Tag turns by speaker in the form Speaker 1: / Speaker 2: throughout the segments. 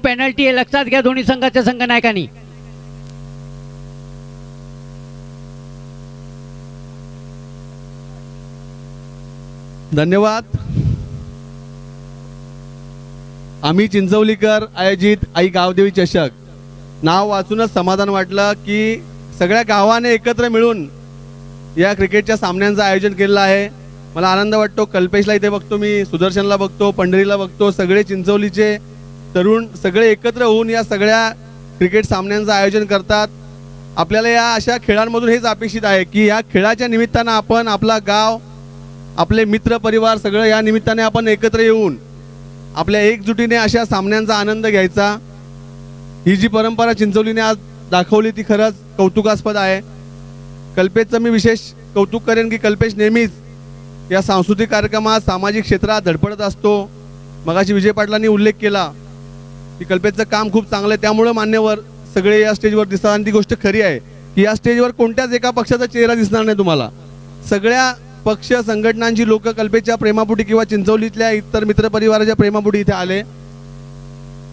Speaker 1: Penalty हे लक्षात घ्या दोन्ही संघाच्या संघनायकांनी.
Speaker 2: धन्यवाद. आम्ही चिंचवलीकर आयोजित आई गावदेवी चषक नाव वाचूनच समाधान वाटलं की सगळ्या गावाने एकत्र मिळून या क्रिकेटच्या सामन्यांचं आयोजन केलेलं आहे. मला आनंद वाटतो. कल्पेशला इथे बघतो, मी सुदर्शनला बघतो, पंढरीला बघतो, सगळे चिंचवलीचे तरुण सगळे एकत्र होऊन या सगळ्या क्रिकेट सामन्यांचं आयोजन करतात. आपल्याला या अशा खेळांमधून हेच अपेक्षित आहे की या खेळाच्या निमित्तानं आपण आपला गाव, आपले मित्र परिवार सगळं या निमित्ताने आपण एकत्र येऊन आपल्या एकजुटीने अशा सामन्यांचा आनंद घ्यायचा. ही जी परंपरा चिंचवलीने आज दाखवली ती खरंच कौतुकास्पद आहे. कल्पेशचं मी विशेष कौतुक करेन की कल्पेश नेहमीच या सांस्कृतिक कार्यक्रमात सामाजिक क्षेत्रात धडपडत असतो. मगाशी विजय पाटलांनी उल्लेख केला की कल्पेशचं काम खूप चांगलं आहे, त्यामुळं मान्यवर सगळे या स्टेजवर दिसतात. आणि ती गोष्ट खरी आहे की या स्टेजवर कोणत्याच एका पक्षाचा चेहरा दिसणार नाही तुम्हाला. सगळ्या पक्ष संघटनांची लोक कल्पेशच्या प्रेमापोटी किंवा चिंचवलीतल्या इतर मित्रपरिवाराच्या प्रेमापोटी इथे आले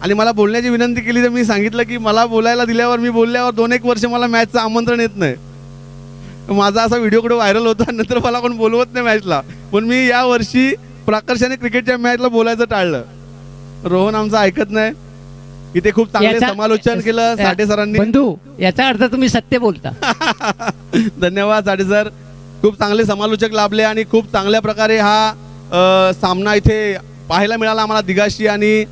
Speaker 2: आणि मला बोलण्याची विनंती केली. तर मी सांगितलं की मला बोलायला दिल्यावर, मी बोलल्यावर 2-1 वर्ष मला मॅचचं आमंत्रण येत नाही. माझा असा व्हिडिओ कुठे व्हायरल होता, नंतर मला कोण बोलवत नाही मॅचला. पण मी या वर्षी प्रकर्षाने क्रिकेटच्या मॅचला बोलायचं टाळलं. रोहन आमचं ऐकत नाही. इथे खूप चांगले समालोचन केलं साठे सरांनी.
Speaker 1: बंधू, याचा अर्थ तुम्ही सत्य बोलता.
Speaker 2: धन्यवाद साठे सर. खूप चांगले समालोचक लाभले आणि खूप चांगल्या प्रकारे हा सामना इथे पाहायला मिळाला आम्हाला दिगाशी आणि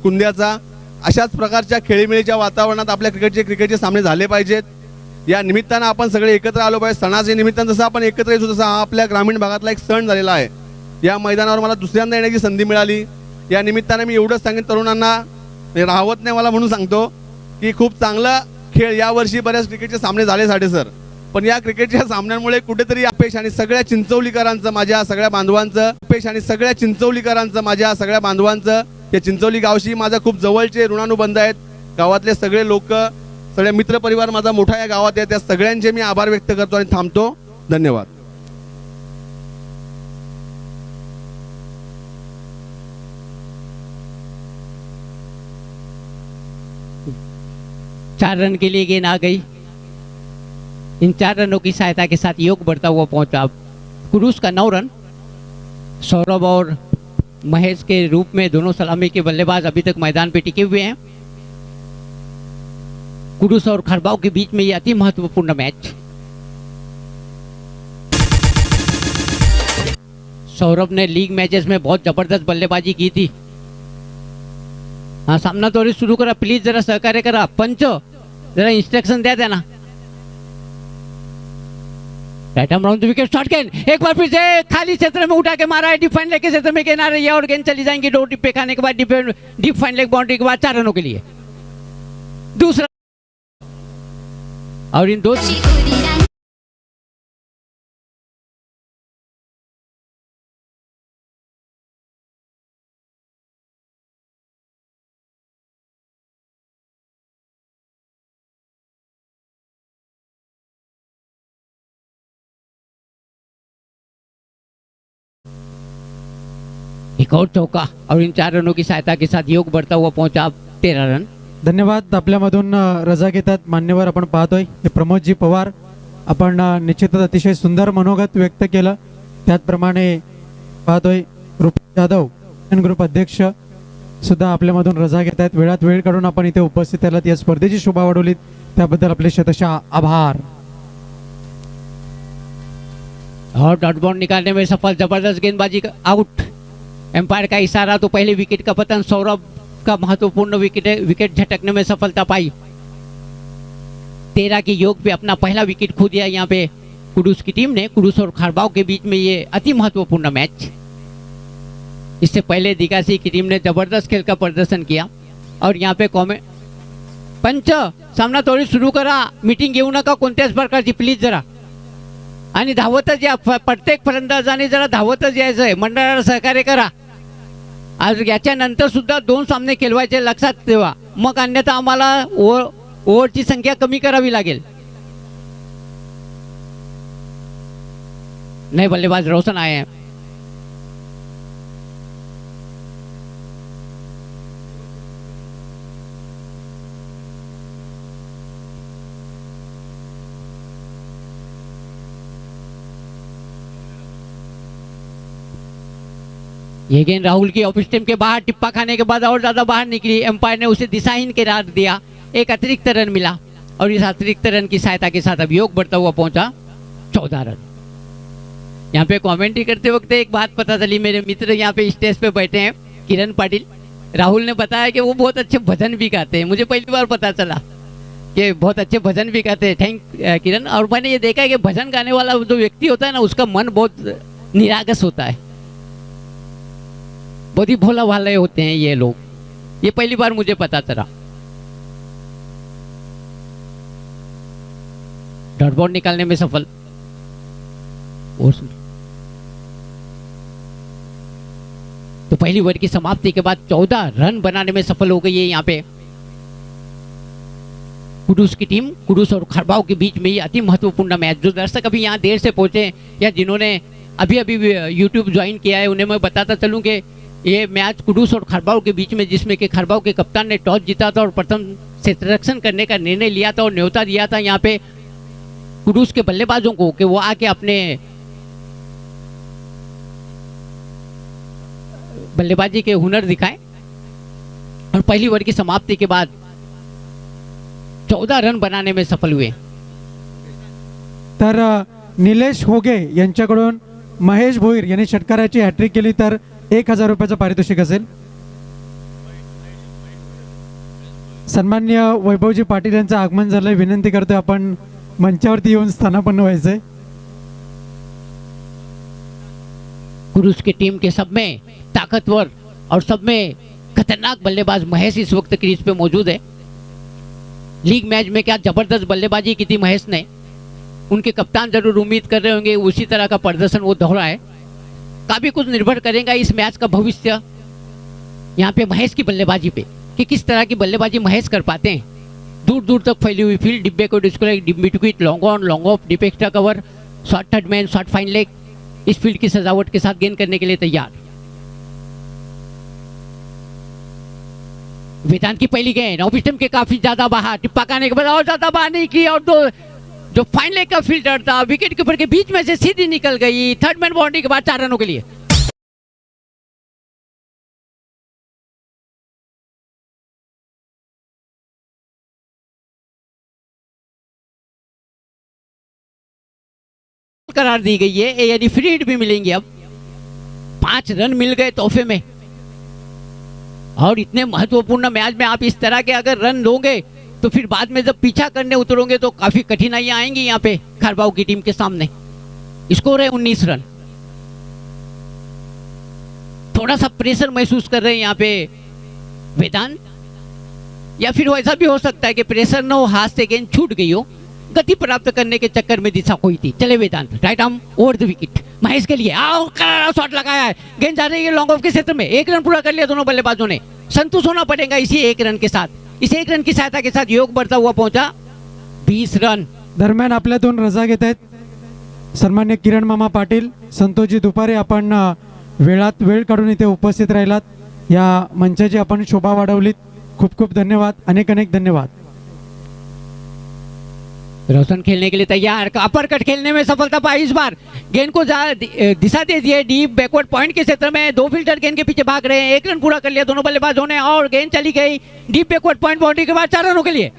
Speaker 2: कुंद्याचा. अशाच प्रकारच्या खेळीमेळीच्या वातावरणात आपल्या क्रिकेटचे सामने झाले पाहिजेत. या निमित्तानं आपण सगळे एकत्र आलो पाहिजे. सणाच्या निमित्तानं जसं आपण एकत्र येतो तसा हा आपल्या ग्रामीण भागातला एक सण झालेला आहे. या मैदानावर मला दुसऱ्यांदा येण्याची संधी मिळाली. या निमित्ताने मी एवढंच सांगेन तरुणांना, राहवत नाही मला म्हणून सांगतो की खूप चांगला खेळ यावर्षी बऱ्याच क्रिकेटचे सामने झाले साठे सर. पण या क्रिकेटच्या सामन्यांमुळे कुठेतरी अपेश आणि सगळ्या चिंचवलीकरांचं, माझ्या सगळ्या बांधवांचं, अपेश आणि सगळ्या चिंचवलीकरांचं, माझ्या सगळ्या बांधवांचं, या चिंचवली गावशी माझा खूप जवळचे ऋणानुबंध आहेत. गावातले सगळे लोक, सगळे मित्रपरिवार माझा मोठा या गावात आहे. त्या सगळ्यांचे मी आभार व्यक्त करतो आणि थांबतो. धन्यवाद.
Speaker 1: चार रन के लिए गेंद आ गई. इन 4 रनों की सहायता के साथ योग बढ़ता हुआ पहुंचा कुरुस का 9 रन. सौरभ और महेश के रूप में दोनों सलामी के बल्लेबाज अभी तक मैदान पे टिके हुए हैं. कुरुस और खरबाव के बीच में ये अति महत्वपूर्ण मैच. सौरभ ने लीग मैचेस में बहुत जबरदस्त बल्लेबाजी की थी. हाँ, सामना तो शुरू करा. प्लीज जरा सहकार्य करा. पंच जरा इंस्ट्रक्शन द्या त्यांना. राउंड विकेट शॉट गेंद एक बार फिर से खाली क्षेत्र में उठा के मारा है. डीप फाइन लेग के क्षेत्र में गेंद आ रही है और गेंद चली जाएंगी 2 डिब्बे खाने के बाद. डीप फाइन लेग बाउंड्री के बाद 4 रनों के लिए दूसरा. और इन 2 एक और चौका और इन 4 रनों की सहायता के साथ योग बढ़ता हुआ पहुंचा 13 रन.
Speaker 3: धन्यवाद. आपल्यामधून रजा घेतात मान्यवर आपण पाहतोय हे प्रमोदजी पवार. आपण निश्चितच अतिशय सुंदर मनोगत व्यक्त केलं. त्याचप्रमाणे पाहतोय रुपेश जाधव ग्रुप अध्यक्ष सुद्धा आपल्यामधून रजा घेत आहेत. वेळात वेळ काढून आपण इथे उपस्थित राहिलात, या स्पर्धेची शोभा वाढवलीत, त्याबद्दल आपले शतशः आभार.
Speaker 1: और डॉट बॉल निकालने में सफल. जबरदस्त गेंदबाजी आउट. एम्पायर का इशारा तो पहले विकेट का पतन. सौरभ का महत्वपूर्ण विकेट झटकने में सफलता पाई. 13 के योग पे अपना पहला विकेट खो दिया यहाँ पे कुडूस की टीम ने. कुडूस और खरबाव के बीच में ये अति महत्वपूर्ण मैच. इससे पहले दिगासी की टीम ने जबरदस्त खेल का प्रदर्शन किया. और यहाँ पे पंच सामना तोडी सुरू करा. मीटिंग घेऊ नका कोणत्याच प्रकारची प्लीज जरा. आणि धावतच या. प्रत्येक फलंदाजाने जरा धावतच यायचं आहे. मंडळाला सहकार्य करा. आज याच्यानंतर सुद्धा 2 सामने खेळवायचे, लक्षात ठेवा. मग अन्यथा आम्हाला ओव्हरची संख्या कमी करावी लागेल. नए बल्लेबाज रोशन आए हैं. ये गेंद राहुल की ऑफ स्टंप के बाहर टिप्पा खाने के बाद और ज्यादा बाहर निकली, एम्पायर ने उसे दिशाहीन करार दिया, एक अतिरिक्त रन मिला और इस अतिरिक्त रन की सहायता के साथ अभियोग बढ़ता हुआ पहुंचा 14 रन। यहाँ पे कमेंट्री करते वक्त एक बात पता चली, मेरे मित्र यहाँ पे स्टेज पे बैठे हैं किरण पाटिल, राहुल ने बताया कि वो बहुत अच्छे भजन भी गाते हैं। मुझे पहली बार पता चला कि बहुत अच्छे भजन भी गाते हैं। थैंक किरण। और मैंने ये देखा है कि भजन गाने वाला जो व्यक्ति होता है ना, उसका मन बहुत निरागस होता है, बहुत ही भोला भाले होते हैं ये लोग, ये पहली बार मुझे पता चला। डॉट बॉल निकालने में सफल। तो पहली ओवर की समाप्ति के बाद 14 रन बनाने में सफल हो गई है यहाँ पे कुडूस की टीम। कुडूस और खरबाव के बीच में ये अति महत्वपूर्ण मैच, जो दर्शक अभी यहाँ देर से पहुंचे या जिन्होंने अभी अभी यूट्यूब ज्वाइन किया है, उन्हें मैं बताता चलूं कि ये मैच कुडूस और खरबाव के बीच में, जिसमें कि खरबाव के कप्तान ने टॉस जीता था और प्रथम क्षेत्ररक्षण करने का निर्णय लिया था और न्योता दिया था यहाँ पे कुडूस के बल्लेबाजों को कि वो आके अपने बल्लेबाजी के हुनर दिखाएं। और पहली ओवर की समाप्ति के बाद 14 रन बनाने में सफल हुए।
Speaker 3: तर निलेश होगे यांच्याकडून महेश भोईर यांनी षटकाराची हॅट्रिक केली तर 1000 रुपयाचं पारितोषिक असेल। सन्मान्य वैभवजी पाटील यांचं आगमन झालंय, विनंती करतोय आपण मंचावरती येऊन स्थानापन्न व्हायचंय।
Speaker 1: कुडूस की टीम के सब में ताकतवर और सब में खतरनाक बल्लेबाज महेश इस वक्त क्रीज पे मौजूद है। लीग मैच में क्या जबरदस्त बल्लेबाजी की थी महेश ने, उनके कप्तान जरूर उम्मीद कर रहे होंगे उसी तरह का प्रदर्शन वो दोहरा है। काफी कुछ निर्भर करेगा इस मैच का भविष्य यहाँ पे महेश की बल्लेबाजी पे, कि किस तरह की बल्लेबाजी महेश कर पाते हैं। दूर दूर तक फैली हुई फील्ड, डिब्बे को डिस्को, डिब्बी टू क्विट, long on, long off, deep extra cover, short third man, short fine leg, इस फील्ड की सजावट के साथ गेंद करने के लिए तैयार। वेदांत की पहली गेंद ऑफ स्टंप के काफी ज्यादा बाहर, टिप्पा खाने के बाद और ज्यादा बाहर नहीं की और जो फाइन लेग का फील्डर था विकेट कीपर के बीच में से सीधी निकल गई। थर्ड मैन बाउंड्री के बाद 4 रनों के लिए। करार दी गई है, यानी फ्री हिट भी मिलेंगे। अब 5 रन मिल गए तोहफे में, और इतने महत्वपूर्ण मैच में आप इस तरह के अगर रन दोगे तो फिर बाद में जब पीछा करने उतरोगे तो काफी कठिनाइयां आएंगी यहाँ पे खरबाव की टीम के सामने। स्कोर है 19 रन। थोड़ा सा प्रेशर महसूस कर रहे हैं यहाँ पे वेदांत, या फिर ऐसा भी हो सकता है कि प्रेशर न हो, हाथ से गेंद छूट गई हो, गति प्राप्त करने के चक्कर में दिशा खोई थी। चले Vedant, right arm over the wicket Mahesh के लिए, आओ करारा शॉट लगाया है, गेंद जा रही है लॉन्ग ऑफ के क्षेत्र में। 1 रन पूरा कर लिया दोनों बल्लेबाजों ने, संतुष्ट होना पड़ेगा इसी 1 रन के साथ। इस 1 रन की सहायता के साथ योग बढ़ता हुआ पहुंचा 20 रन।
Speaker 3: दरम्यान आपल्यातून रजा घेत आहेत सन्मान्य किरण मामा पाटील, संतोषजी दुपारे, आपण वेळात वेळ काढून इथे उपस्थित राहिलात, या मंचाची आपण शोभा वाढवलीत, खूप खूप धन्यवाद, अनेक अनेक धन्यवाद।
Speaker 1: रोशन खेलने के लिए तैयार, अपर कट खेलने में सफलता पाई इस बार, गेंद को दिशा दे दी है डीप बैकवर्ड पॉइंट के क्षेत्र में। 2 फील्डर गेंद के पीछे भाग रहे हैं, 1 रन पूरा कर लिया दोनों बल्लेबाजों ने और गेंद चली गई डीप बैकवर्ड पॉइंट बाउंड्री के बाद 4 रनों के लिए।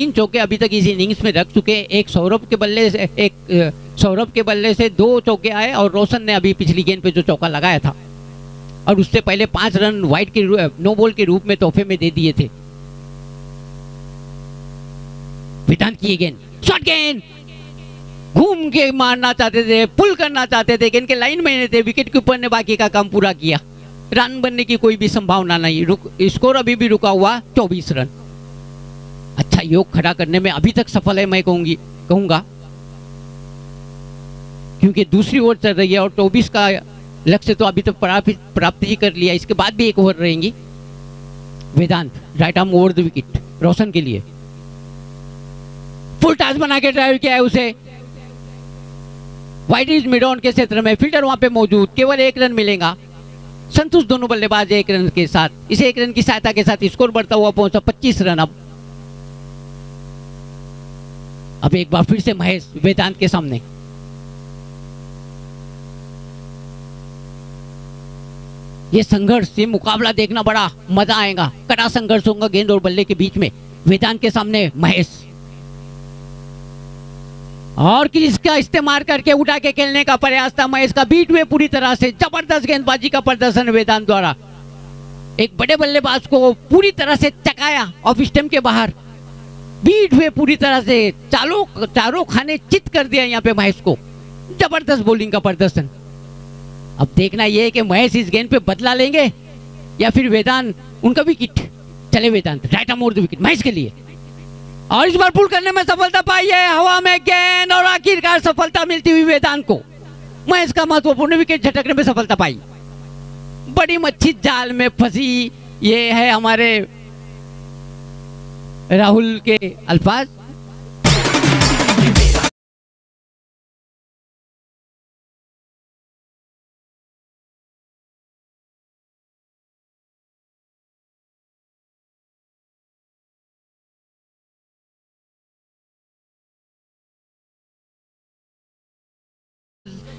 Speaker 1: तीन चौके अभी तक इस इनिंग्स में रख चुके हैं। एक सौरभ के बल्ले से 2 चौके आए और रोशन ने अभी पिछली गेंद पे जो चौका लगाया था, और उससे पहले 5 रन वाइड के नो बॉल के रूप में तोहफे में दे दिए थे। वेदांत की गेंद, शॉर्ट गेंद, घूम के मारना चाहते थे, पुल करना चाहते थे, गेंद के लाइन में थे, विकेट कीपर ने बाकी का काम पूरा किया। रन बनने की कोई भी संभावना नहीं, स्कोर अभी भी रुका हुआ 24 रन। अच्छा योग खड़ा करने में अभी तक सफल है मैं कहूंगा, क्योंकि दूसरी ओवर चल रही है और 24 का लक्ष्य तो अभी तक प्राप्त ही कर लिया, इसके बाद भी 1 ओवर रहेंगी। Vedant, right arm over the wicket Roshan के लिए, फुल टास बना के ड्राइव किया है उसे। वाइड इज मिड ऑन के क्षेत्र में फील्डर वहां पे मौजूद, केवल 1 रन मिलेगा। संतुष्ट दोनों बल्लेबाज 1 रन के साथ, इसे 1 रन की सहायता के साथ स्कोर बढ़ता हुआ पहुंचा 25 रन। अब एक बार फिर से महेश वेदांत के सामने। ये संघर्ष, ये मुकाबला देखना बड़ा मजा आएगा। कड़ा संघर्ष होगा गेंद और बल्ले के बीच में। वेदांत के सामने महेश, और क्रीज का इस्तेमाल करके उठा के खेलने का प्रयास था महेश का। बीट में पूरी तरह से जबरदस्त गेंदबाजी का प्रदर्शन वेदांत द्वारा। एक बड़े बल्लेबाज को पूरी तरह से चकाया ऑफ स्टंप के बाहर। बीट में पूरी तरह से चारों खाने चित कर दिया यहाँ पे महेश को। जबरदस्त बॉलिंग का प्रदर्शन। अब देखना यह है कि महेश इस गेंद पे बदला लेंगे या फिर वेदांत उनका विकेट। चले Vedant, right arm over the wicket Mahesh के लिए, और इस बार पुल करने में सफलता पाई है। हवा में गेंद और आखिरकार सफलता मिलती हुई वेदांत को। महेश का महत्वपूर्ण विकेट झटकने में सफलता पाई। बड़ी मच्छी जाल में फंसी, ये है हमारे राहुल के अल्फाज।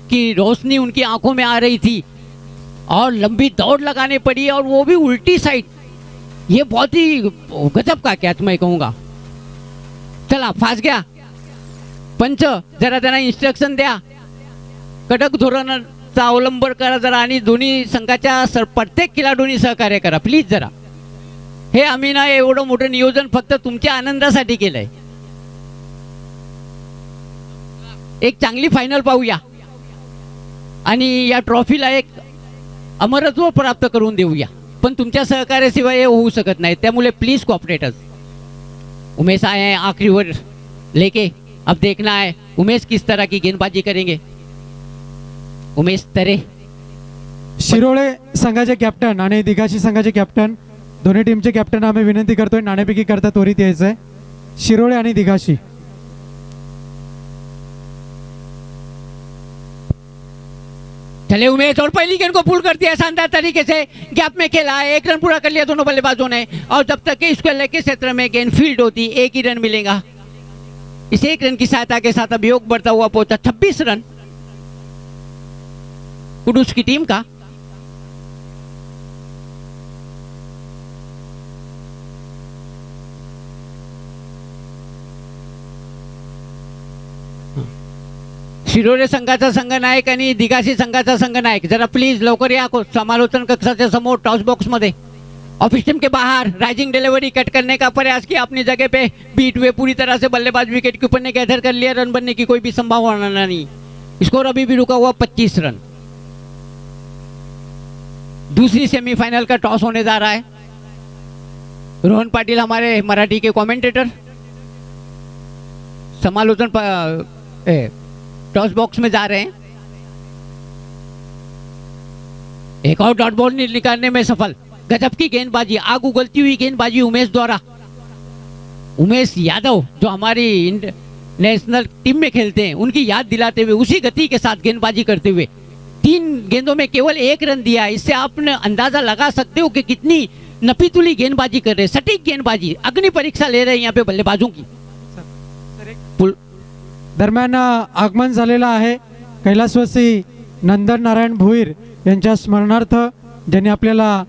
Speaker 1: की रोशनी उनकी आंखों में आ रही थी और लंबी दौड़ लगाने पड़ी, और वो भी उल्टी साइड। ये बहुत ही गजब का कैच मैं कहूंगा। चला फास गया पंच, जरा जरा इंस्ट्रक्शन द्या, कडक धोरणाचा अवलंब करा जरा, आणि दोन्ही संघाच्या प्रत्येक खेळाडूंनी सहकार्य करा प्लीज जरा। हे आम्ही ना एवढं मोठं नियोजन फक्त तुमच्या आनंदासाठी केलंय। एक चांगली फायनल पाहूया आणि या ट्रॉफीला एक अमरत्व प्राप्त करून देऊया, पण तुमच्या सहकार्याशिवाय हे होऊ शकत नाही, त्यामुळे प्लीज कोऑपरेटर्स। उमेश आए हैं आखिरी ओवर लेके, अब देखना है उमेश किस तरह की गेंदबाजी करेंगे। उमेश तरे,
Speaker 3: शिरोळे संघाचे कॅप्टन आणि दिघाशी संघाचे कॅप्टन, दोन्ही टीमचे कॅप्टन आम्ही विनंती करतोय नाणेफेकी करता त्वरित यायचंय। शिरोळे आणि दिघाशी।
Speaker 1: चले उमेश, और पहली गेंद को पुल कर दिया शानदार तरीके से, गैप में खेला है, 1 रन पूरा कर लिया दोनों बल्लेबाजों ने। और जब तक कि स्क्वायर लेग के क्षेत्र में गेंद फील्ड होती 1 ही रन मिलेगा। इस 1 रन की सहायता के साथ अभियोग बढ़ता हुआ पहुंचा 26 रन कुडूस की टीम का। शिरोळे संघाचा संघनायक आणि दिघाशी संघाचा संघनायक, जरा प्लीज लवकर या समालोचन कक्षाच्या समोर टॉस बॉक्स में। ऑफ स्टंप के बाहर राइजिंग डिलीवरी कट करने का प्रयास किया अपनी जगह पे, बीट हुए पूरी तरह से बल्लेबाज विकेट कीपर ने गैदर कर लिया। रन बनने की कोई भी संभावना नहीं, स्कोर अभी भी रुका हुआ 25 रन। दूसरी सेमीफाइनल का टॉस होने जा रहा है। रोहन पाटिल हमारे मराठी के कमेंटेटर समालोचन टॉस बॉक्स में जा रहे हैं। एक और डॉट बॉल निकालने में सफल। गजब की गेंदबाजी, आग उगलती हुई गेंदबाजी उमेश द्वारा। उमेश यादव जो हमारी नेशनल टीम में खेलते हैं, उनकी याद दिलाते हुए उसी गति के साथ गेंदबाजी करते हुए 3 गेंदों में केवल 1 रन दिया। इससे आपने अंदाजा लगा सकते हो कि कितनी नपीतुली गेंदबाजी कर रहे हैं, सटीक गेंदबाजी। अग्नि परीक्षा ले रहे हैं यहाँ पे बल्लेबाजों की।
Speaker 3: दरम्यान आगमन झालेला आहे कैलासवासी नंदन नारायण भोईर यांच्या स्मरणार्थ, ज्यांनी आपल्याला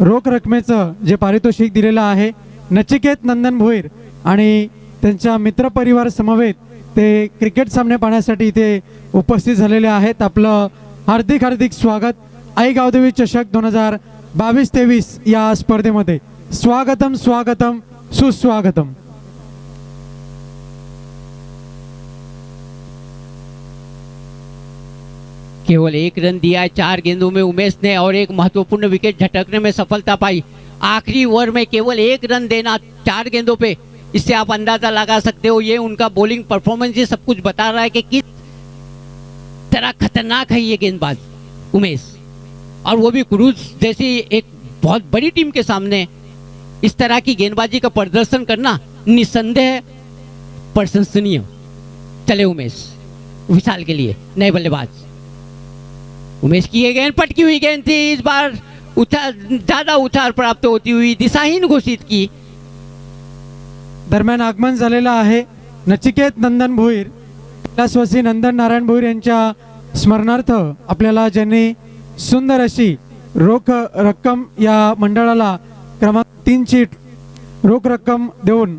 Speaker 3: रोख रकमेचं जे पारितोषिक दिलेलं आहे, नचिकेत नंदन भोईर आणि त्यांच्या मित्रपरिवार समवेत ते क्रिकेट सामने पाहण्यासाठी इथे उपस्थित झालेले आहेत। आपलं हार्दिक हार्दिक स्वागत आई गावदेवी चषक 2022-23 या स्पर्धेमध्ये। स्वागतम स्वागतम सुस्वागतम।
Speaker 1: केवल 1 रन दिया है 4 गेंदों में उमेश ने, और एक महत्वपूर्ण विकेट झटकने में सफलता पाई। आखिरी ओवर में केवल 1 रन देना 4 गेंदों पे, इससे आप अंदाजा लगा सकते हो ये उनका बॉलिंग परफॉर्मेंस ये सब कुछ बता रहा है कि किस तरह खतरनाक है ये गेंदबाज उमेश। और वो भी क्रूज जैसी एक बहुत बड़ी टीम के सामने इस तरह की गेंदबाजी का प्रदर्शन करना निस्संदेह प्रशंसनीय। चले उमेश, विशाल के लिए नए बल्लेबाज। उमेश की ये गेंद पटकी हुई गेंद थी, इस बार ज्यादा उछाल प्राप्त होती हुई दिशाहीन घोषित की।
Speaker 3: दरम्यान आगमन झालेलं आहे नचिकेत नंदन भोईर, कैलासवासी नंदन नारायण भोईर यांच्या स्मरणार्थ आपल्याला ज्यांनी सुंदर अशी रोख रक्कम या मंडळाला क्रमांक 3 ची रोख रक्कम देऊन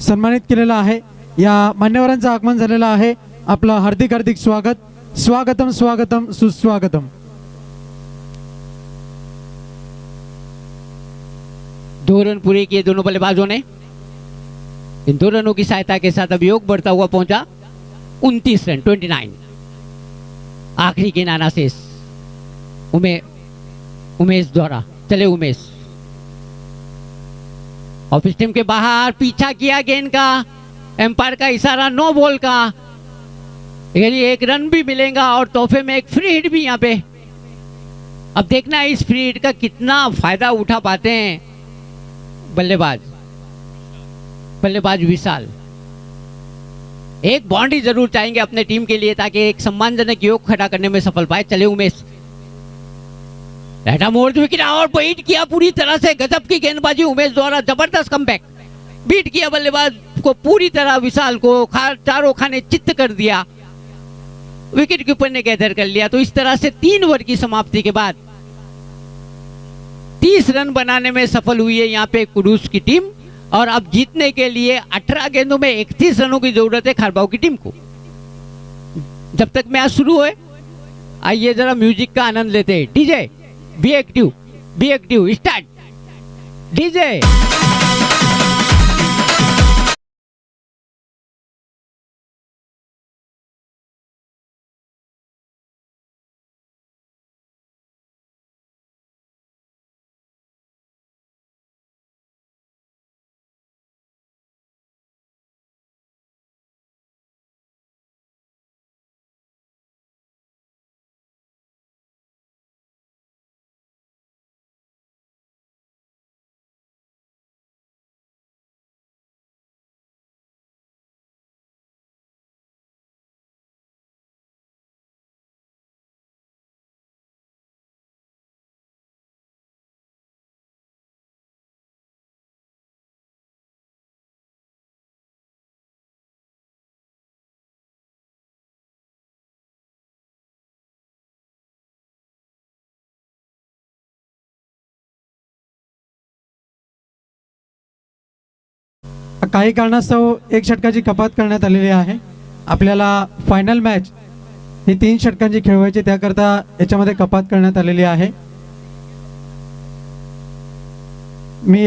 Speaker 3: सन्मानित केलेलं आहे। या मान्यवरांचं आगमन झालेलं आहे। आपलं हार्दिक हार्दिक स्वागत, स्वागतम स्वागतम सुस्वागतम।
Speaker 1: 2 रन पूरे किए दोनों बल्लेबाजों ने। इन 2 रनों की सहायता के साथ अभियोग बढ़ता हुआ पहुंचा 29 रन 29। आखिरी गेंद आना शेष उमेश द्वारा। चले उमेश, ऑफ स्टंप के बाहर पीछा किया गेंद का, एम्पायर का इशारा नो बॉल का, यानी 1 रन भी मिलेगा और तोहफे में एक फ्री हिट भी यहाँ पे। अब देखना है इस फ्री हिट का कितना फायदा उठा पाते हैं बल्लेबाज विशाल। एक बाउंड्री जरूर चाहेंगे अपने टीम के लिए ताकि एक सम्मानजनक योग खड़ा करने में सफल पाए। चले Umesh, right arm over wicket और बीट किया पूरी तरह से, गजब की गेंदबाजी उमेश द्वारा, जबरदस्त कमबैक। बीट किया बल्लेबाज को पूरी तरह, विशाल को चारों खाने चित्त कर दिया, विकेट कीपर ने गैदर कर लिया। तो इस तरह से 3 ओवर की समाप्ति के बाद 30 रन बनाने में सफल हुई है यहाँ पे कुडूस की टीम। और अब जीतने के लिए 18 गेंदों में 31 रनों की जरूरत है खारबाऊ की टीम को। जब तक मैच शुरू हुए, आइए जरा म्यूजिक का आनंद लेते हैं। DJ be active, start DJ.
Speaker 3: काही कारणास्तव 1 षटकाची कपात करण्यात आलेली आहे। आपल्याला फायनल मॅच ही 3 षटकांची खेळवायची, त्याकरता याच्यामध्ये कपात करण्यात आलेली आहे। मी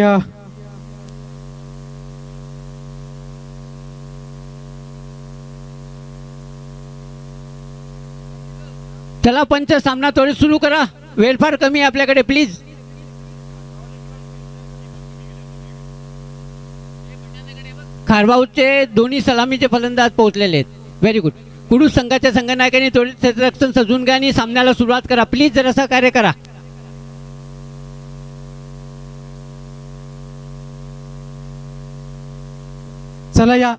Speaker 1: चला पंच, सामना त्वरित सुरू करा, वेळ फार कमी आहे आपल्याकडे, प्लीज। खारबाऊचे दोन्ही सलामीचे फलंदाज पोहोचलेले आहेत, व्हेरी गुड। कुडूस संघाच्या संघनायकांनी त्वरित क्षेत्ररक्षण सजवून घ्या आणि सामन्याला सुरुवात करा, प्लीज जरा सहकार्य करा।
Speaker 3: चला या,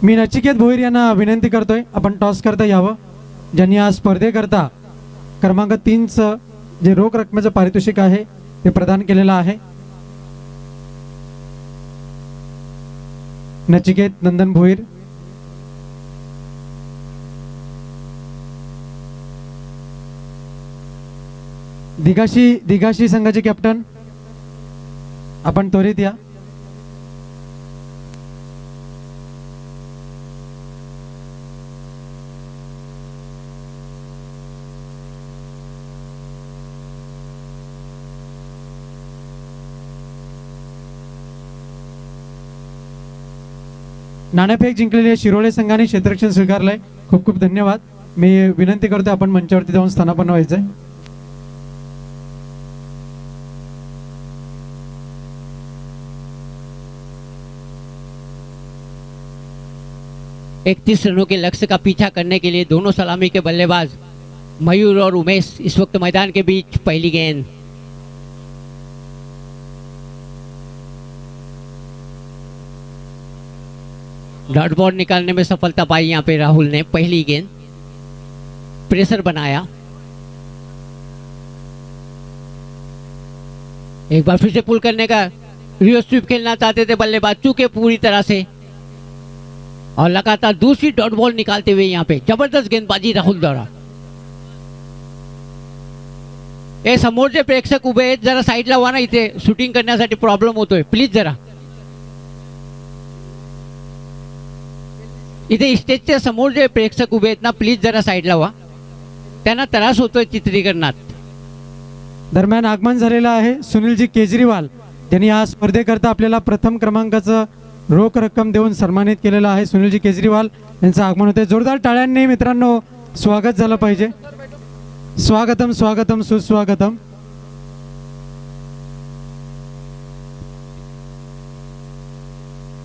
Speaker 3: मी नचिकेत भोईर यांना विनंती करतोय आपण टॉस करता यावं, ज्यांनी आज स्पर्धेकरता क्रमांक 3चं जे रोख रकमेचं पारितोषिक आहे ते प्रदान केलेलं आहे। नचिकेत नंदन भोईर, दिघाशी संघाचे कॅप्टन आपण त्वरित या। नाणेफेक जिंकलेल्या शिरोळे संघाने क्षेत्ररक्षण स्वीकारलंय, खूप खूप धन्यवाद। मी विनंती करतो आपण मंचावरती जाऊन स्थानापन्न व्हायचंय।
Speaker 1: इकतीस रनों के लक्ष्य का पीछा करने के लिए दोनों सलामी के बल्लेबाज मयूर और उमेश इस वक्त मैदान के बीच। पहली गेंद डॉट बॉल निकालने में सफलता पाई यहाँ पे राहुल ने। पहली गेंद प्रेशर बनाया, एक बार फिर से पुल करने का रिवर्स स्वीप खेलना चाहते थे बल्लेबाज, चूके पूरी तरह से, और लगातार दूसरी डॉट बॉल निकालते हुए यहाँ पे जबरदस्त गेंदबाजी राहुल द्वारा। हे समोरचे प्रेक्षक उभे आहेत, जरा साईडला व्हा ना, इथे शूटिंग करण्यासाठी प्रॉब्लेम होतोय, प्लीज जरा इथे स्टेजच्या समोर जे प्रेक्षक उभे आहेत ना, प्लीज जरा साईडला व्हा, त्यांना त्रास होतोय चित्रीकरणात।
Speaker 3: दरम्यान आगमन झालेलं आहे सुनीलजी केजरीवाल, त्यांनी या स्पर्धेकरता आपल्याला प्रथम क्रमांकाचं रोख रक्कम देऊन सन्मानित केलेलं आहे। सुनीलजी केजरीवाल यांचं आगमन होते, जोरदार टाळ्यांनी मित्रांनो स्वागत झालं पाहिजे। स्वागतम स्वागतम सुस्वागतम।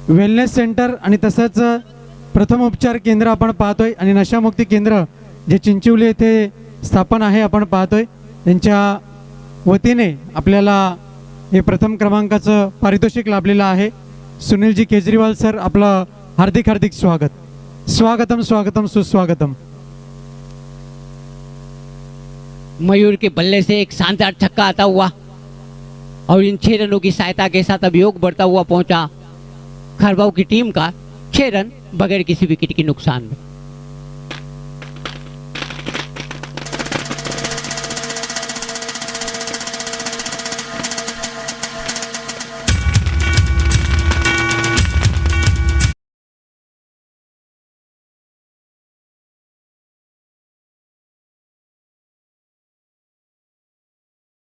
Speaker 3: वेलनेस सेंटर आणि तसंच प्रथम उपचार केंद्र आपण पाहतोय आणि नशामुक्ती केंद्र जे चिंचिवली येथे स्थापन आहे आपण पाहतोय, त्यांच्या वतीने आपल्याला हे प्रथम क्रमांकाचं पारितोषिक लाभलेलं आहे। सुनीलजी केजरीवाल सर, आपलं हार्दिक हार्दिक स्वागत। स्वागतम स्वागतम सुस्वागतम।
Speaker 1: मयूर के बल्ले से एक शानदार छक्का आता हुआ और इन 6 रनों की सहायता के साथ अभियोग बढ़ता हुआ पहुंचा खरबाऊ की टीम का। 6 रन बगैर किसी विकेट के नुकसान में।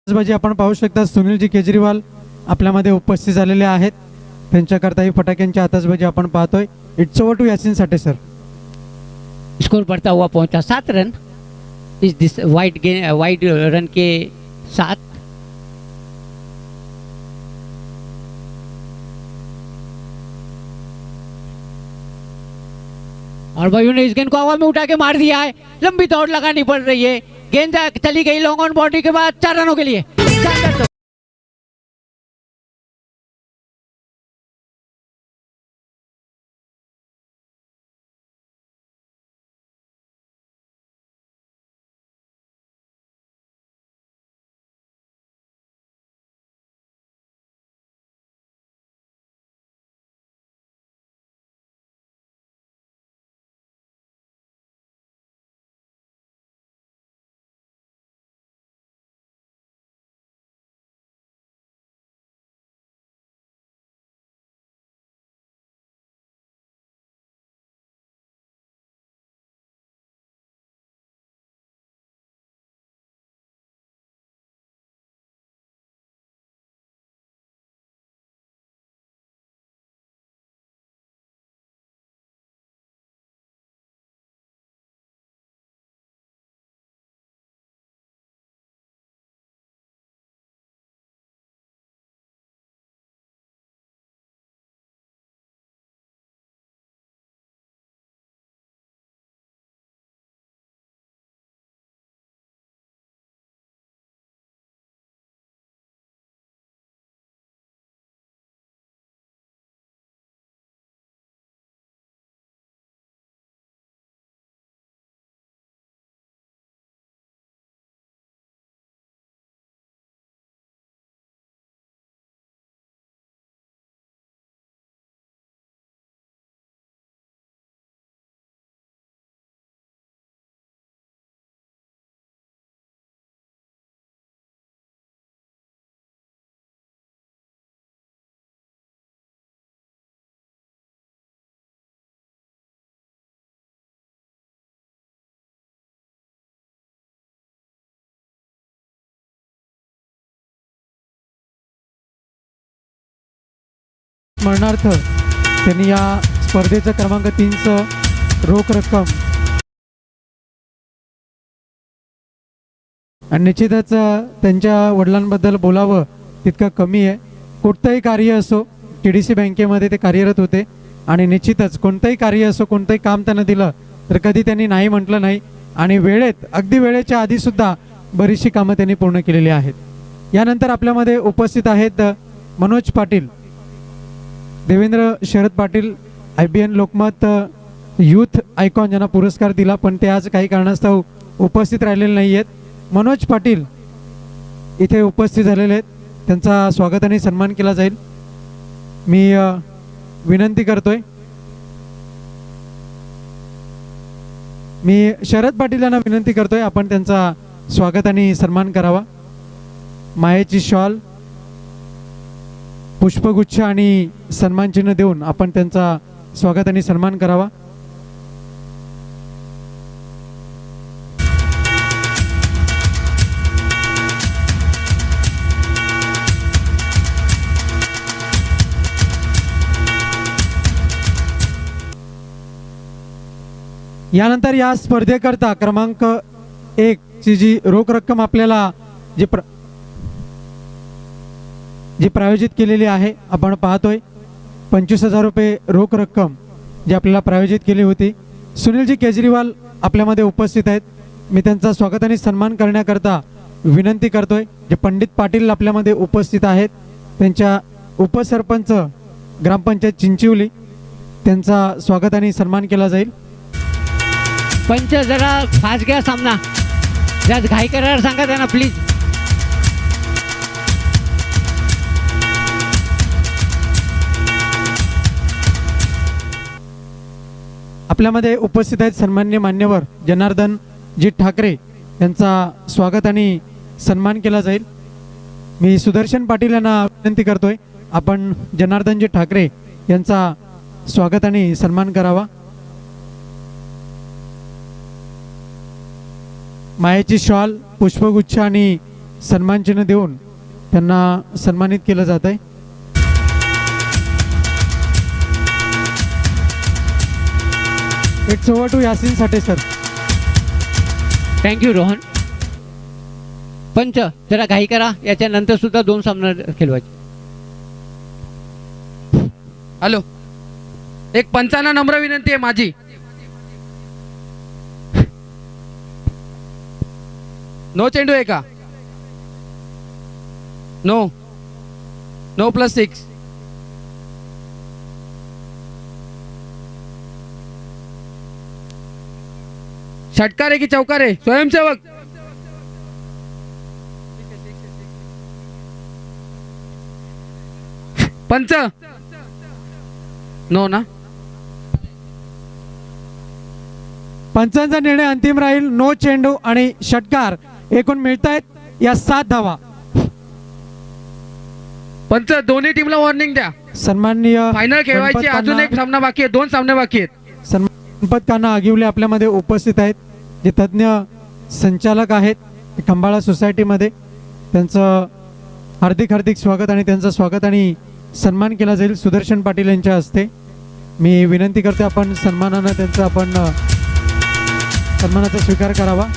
Speaker 3: बाजी आपण पाहू शकता सुनीलजी केजरीवाल आपल्यामध्ये उपस्थित झालेले आहेत, त्यांच्याकरता ही फटाक्यांची आतषबाजी आपण पाहतोय। It's over to Yasin Sathe sir.
Speaker 1: Score बढ़ता हुआ पहुंचा 7 रन इस दिस वाइड रन के साथ। और भाइयों ने इस गेंद को हवा में उठा के मार दिया है, लंबी दौड़ लगानी पड़ रही है, गेंद चली गई लॉन्ग ऑन बाउंड्री के बाद 4 रनों के लिए।
Speaker 3: स्मरणार्थ त्यांनी या स्पर्धेचं क्रमांक 3चं रोख रक्कम आणि निश्चितच त्यांच्या वडिलांबद्दल बोलावं तितकं कमी आहे। कोणतंही कार्य असो, TDC बँकेमध्ये ते कार्यरत होते आणि निश्चितच कोणतंही कार्य असो, कोणतंही काम त्यांना दिलं तर कधी त्यांनी नाही म्हटलं नाही आणि वेळेत, अगदी वेळेच्या आधी सुद्धा बरीचशी कामं त्यांनी पूर्ण केलेली आहेत। यानंतर आपल्यामध्ये उपस्थित आहेत मनोज पाटील, देवेंद्र शरद पाटील IBN लोकमत यूथ आयकॉन यांना पुरस्कार दिला, पण ते आज काही कारणास्तव उपस्थित राहिलेले नाही आहेत. मनोज पाटील इथे उपस्थित झालेले आहेत, त्यांचा स्वागत आणि सन्मान केला जाईल. मी विनंती करतोय, मी शरद पाटील यांना विनंती करतोय आपण त्यांचा स्वागत आणि सन्मान करावा. मायेची शॉल, पुष्पगुच्छ आणि सन्मानचिन्ह देऊन आपण त्यांचा स्वागत आणि सन्मान करावा. यानंतर या स्पर्धेकरता क्रमांक 1 ची जी रोख रक्कम आपल्याला जी प्रायोजित केलेली आहे आपण पाहतोय, 25,000 रुपये रोख रक्कम जी आपल्याला प्रायोजित केली होती. सुनीलजी केजरीवाल आपल्यामध्ये उपस्थित आहेत, मी त्यांचा स्वागत आणि सन्मान करण्याकरता विनंती करतोय. जे पंडित पाटील आपल्यामध्ये उपस्थित आहेत, त्यांच्या उपसरपंच ग्रामपंचायत चिंचिवली, त्यांचा स्वागत आणि सन्मान केला जाईल.
Speaker 1: पंच जरा फास्ट घ्या सामना, जरा घाई करायला सांगा त्यांना प्लीज.
Speaker 3: आपल्यामध्ये उपस्थित आहेत सन्मान्य मान्यवर जनार्दन जी ठाकरे, यांचा स्वागत आणि सन्मान केला जाईल. मी सुदर्शन पाटील यांना विनंती करतोय आपण जनार्दनजी ठाकरे यांचा स्वागत आणि सन्मान करावा. मायेची शॉल, पुष्पगुच्छ आणि सन्मानचिन्ह देऊन त्यांना सन्मानित केलं जात आहे. It's over to Yasin Sathe sir.
Speaker 1: Thank you Rohan. पंच जरा घाई करा, याच्यानंतर सुद्धा 2 सामना खेळवायचे.
Speaker 4: हॅलो, एक पंचांना नम्र विनंती आहे माझी. नो चेंडू आहे का? No no +6. षटकार आहे की चौकार आहे? स्वयंसेवक पंच नो ना.
Speaker 3: पंचांचा निर्णय अंतिम राहील. नो चेंडू आणि षटकार एकूण मिळत आहेत या 7 धावा.
Speaker 4: पंच दोन्ही टीमला वॉर्निंग द्या.
Speaker 3: सन्माननीय
Speaker 4: फायनल खेळवायची, अजून एक सामना बाकी आहे, 2 सामने बाकी आहेत.
Speaker 3: गणपत कान्हा आगिवले आपल्यामध्ये उपस्थित आहेत, जे तज्ज्ञ संचालक आहेत खंबाळा सोसायटीमध्ये. त्यांचं हार्दिक स्वागत आणि त्यांचं स्वागत आणि सन्मान केला जाईल सुदर्शन पाटील यांच्या हस्ते. मी विनंती करते आपण सन्मानानं त्यांचा आपण सन्मानाचा स्वीकार करावा.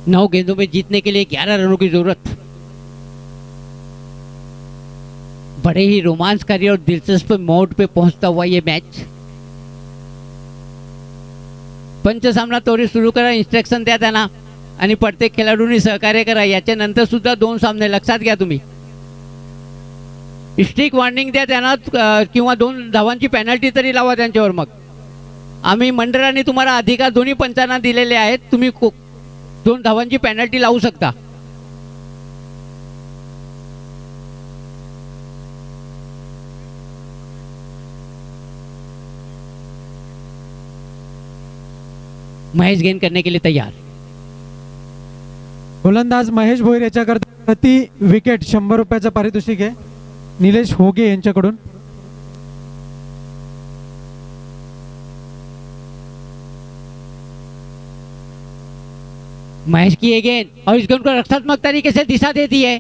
Speaker 1: नौ गेंदों में जीतने के लिए 11 रनों की जरूरत. बड़े ही रोमांचकारी और दिलचस्प मोड पे पहुंचता हुआ ये मैच. पंच सामना त्वरित सुरू करा, इन्स्ट्रक्शन द्या त्यांना आणि प्रत्येक खेळाडूंनी सहकार्य करा. याच्यानंतर सुद्धा 2 सामने लक्षात घ्या तुम्ही. स्ट्रिक वॉर्निंग द्या त्यांना किंवा 2 धावांची पेनल्टी तरी लावा त्यांच्यावर. मग आम्ही मंडळाने तुम्हाला अधिकार दोन्ही पंचांना दिलेले आहेत, तुम्ही 2 धावांची पेनल्टी लावू शकता. महेश गेंद करने के लिए तैयार.
Speaker 3: गोलंदाज महेश भोईर याच्याकरता प्रति विकेट 100 रुपयाचं पारितोषिक आहे निलेश होगे यांच्याकडून.
Speaker 1: महेश की ये गेंद और इस गेंद को रक्षात्मक तरीके से दिशा देती है.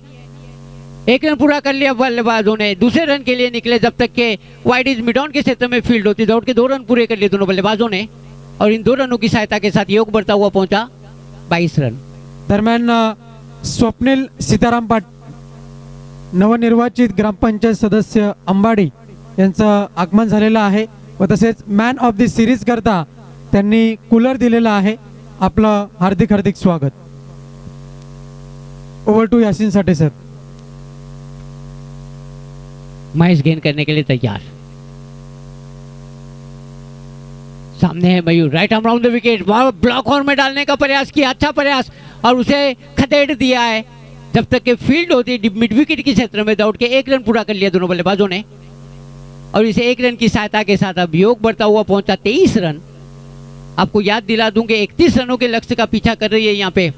Speaker 1: 1 रन पूरा कर लिया बल्लेबाजों ने. दूसरे रन के लिए निकले जब तक के वाइड इज मिड ऑन के क्षेत्र में फील्ड होती. दौड़ के 2 रन पूरे कर लिए दोनों बल्लेबाजों ने और इन 2 रनों की सहायता के साथ योग बढ़ता हुआ पहुंचा 22 रन.
Speaker 3: दरम्यान स्वप्नील सीताराम पाटील नवनिर्वाचित ग्रामपंचायत सदस्य अंबाडी यांचं आगमन झालेलं आहे व तसेच मॅन ऑफ द सिरीज करता त्यांनी कूलर दिलेला आहे. आपलं हार्दिक हार्दिक स्वागत. Over to Yasin Sathe sir.
Speaker 1: Mahesh गेंद करने के लिए तैयार. सामने है Mayur. Right arm round the wicket. Block hole में डालने का प्रयास किया. अच्छा प्रयास और उसे खदेड़ दिया है. जब तक के फील्ड होती मिड विकेट के क्षेत्र में दौड़ के 1 रन पूरा कर लिया दोनों बल्लेबाजों ने और इसे 1 रन की सहायता के साथ अब योग बढ़ता हुआ पहुंचा 23 रन. आपको याद दिला दूं कि 31 रनों के लक्ष्य का पीछा कर रही है यहाँ पे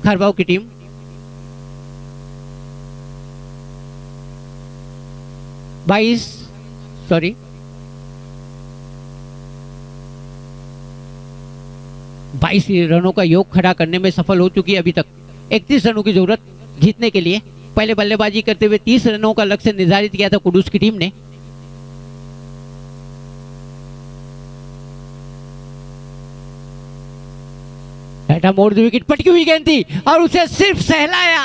Speaker 1: खरबाव की टीम. बाईस 22 रनों का योग खड़ा करने में सफल हो चुकी है अभी तक. 31 रनों की जरूरत जीतने के लिए. पहले बल्लेबाजी करते हुए 30 रनों का लक्ष्य निर्धारित किया था कुडूस की टीम ने. मोड़ दी विकेट. पटकी हुई गेंद थी और उसे सिर्फ सहलाया.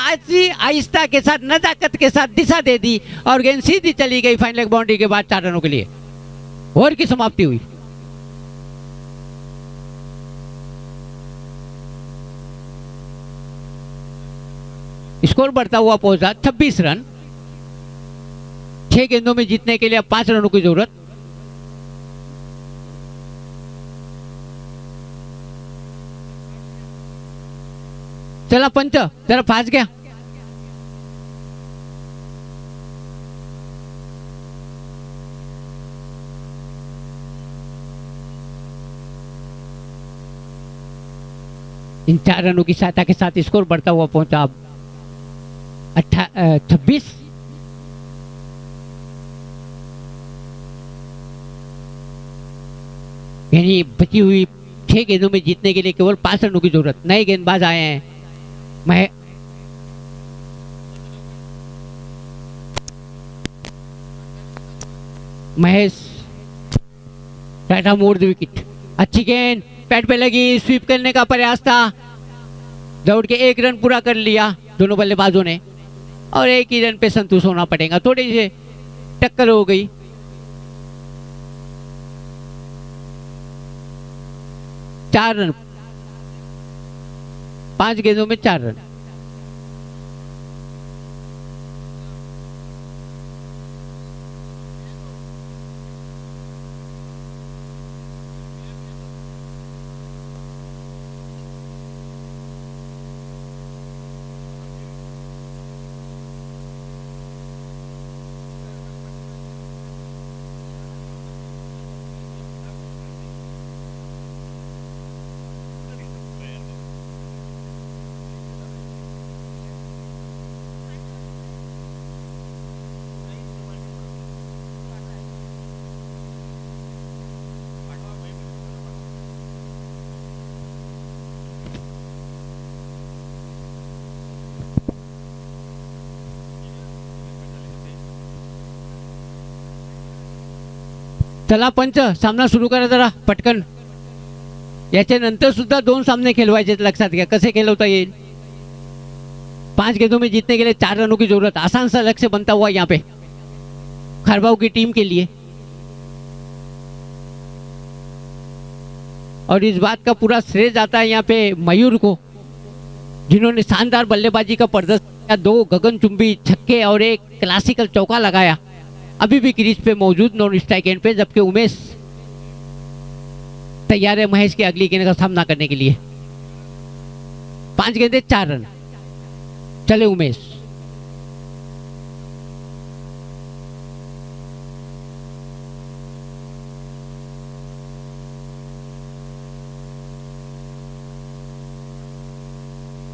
Speaker 1: आहिस्ता के साथ नजाकत के साथ दिशा दे दी और गेंद सीधी चली गई. फाइनल बाउंड्री के बाद 4 रनों के लिए ओवर की समाप्ति हुई. स्कोर बढ़ता हुआ पहुंचा 26 रन. 6 गेंदों में जीतने के लिए अब 5 रनों की जरूरत. चला पंच जरा फास्ट गया. इन 4 रनों की सहायता के साथ स्कोर बढ़ता हुआ पहुंचा अब 26. यानी बची हुई 6 गेंदों में जीतने के लिए केवल 5 रनों की जरूरत. नए गेंदबाज आए हैं. महेश राइट आर्म मोड़ द विकेट. अच्छी गेंद पैड पे लगी. स्वीप करने का प्रयास था. दौड़ के 1 रन पूरा कर लिया दोनों बल्लेबाजों ने और 1 ही रन पे संतुष्ट होना पड़ेगा. थोड़ी सी टक्कर हो गई. चार रन 5 गेंदों में 4 रन. चला पंच सामना सुरू करा जरा पटकन. याच्यानंतर सुद्धा 2 सामने खेळवायचे. लक्षात घ्या कसे खेळवता येईल. 5 गेंदों में जीतने के लिए 4 रनों की जरूरत. आसान सा लक्ष्य बनता हुआ यहाँ पे खरबाव की टीम के लिए. और इस बात का पूरा श्रेय जाता है यहाँ पे मयूर को जिन्होंने शानदार बल्लेबाजी का प्रदर्शन किया. 2 गगनचुंबी छक्के और 1 क्लासिकल चौका लगाया. अभी भी क्रीज पे मौजूद नॉन स्ट्राइक एंड पे. जबकि उमेश तैयार है महेश की अगली गेंद का सामना करने के लिए. 5 गेंदे 4 रन. चले उमेश.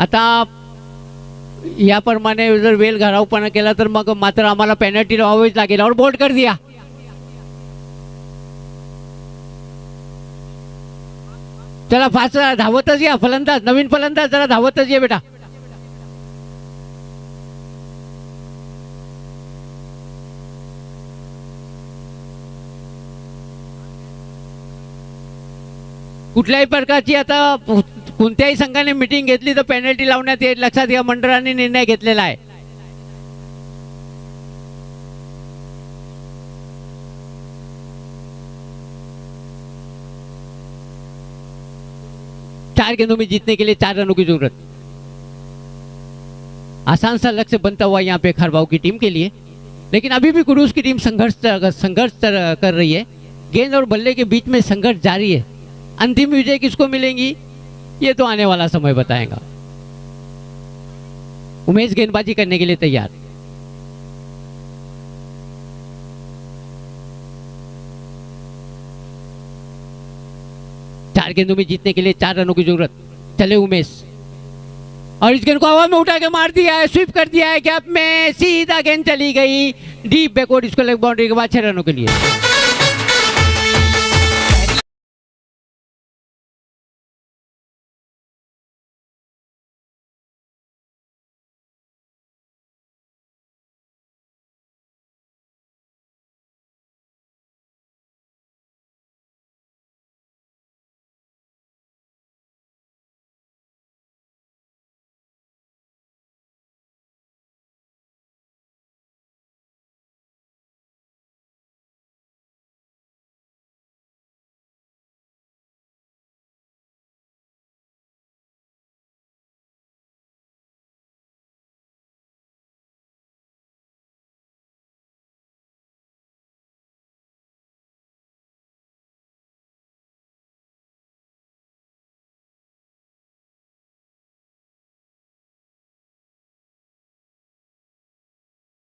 Speaker 1: आता याप्रमाणे जर वेल घरावपणा केला तर मग मात्र आम्हाला पेनल्टी लावावीच लागेल. और बोल्ड कर दिया. चला फास्ट धावतच या फलंदाज. नवीन फलंदाज जरा धावतच ये बेटा. कुठल्याही प्रकारची आता कोणत्याही संघाने मीटिंग घेतली तर पेनल्टी लावण्यात येईल. लक्षात घ्या मंडळाने निर्णय घेतलेला आहे. 4 गेंदों में जीतने के लिए 4 रनों की जरूरत। आसान सा लक्ष्य बनता हुआ यहाँ पे खारबाव की टीम के लिए, लेकिन अभी भी कुडूस की टीम संघर्ष कर रही है। गेंद और बल्ले के बीच में संघर्ष जारी है। अंतिम विजय किसको मिलेंगी ये तो आने वाला समय बताएगा। उमेश गेंदबाजी करने के लिए तैयार। चार गेंदों में जीतने के लिए 4 रनों की जरूरत। चले उमेश, और इस गेंद को हवा में उठा के मार दिया है, स्वीप कर दिया है गैप में, सीधा गेंद चली गई डीप बैकवर्ड, इसको लेग बाउंड्री के बाद 6 रनों के लिए।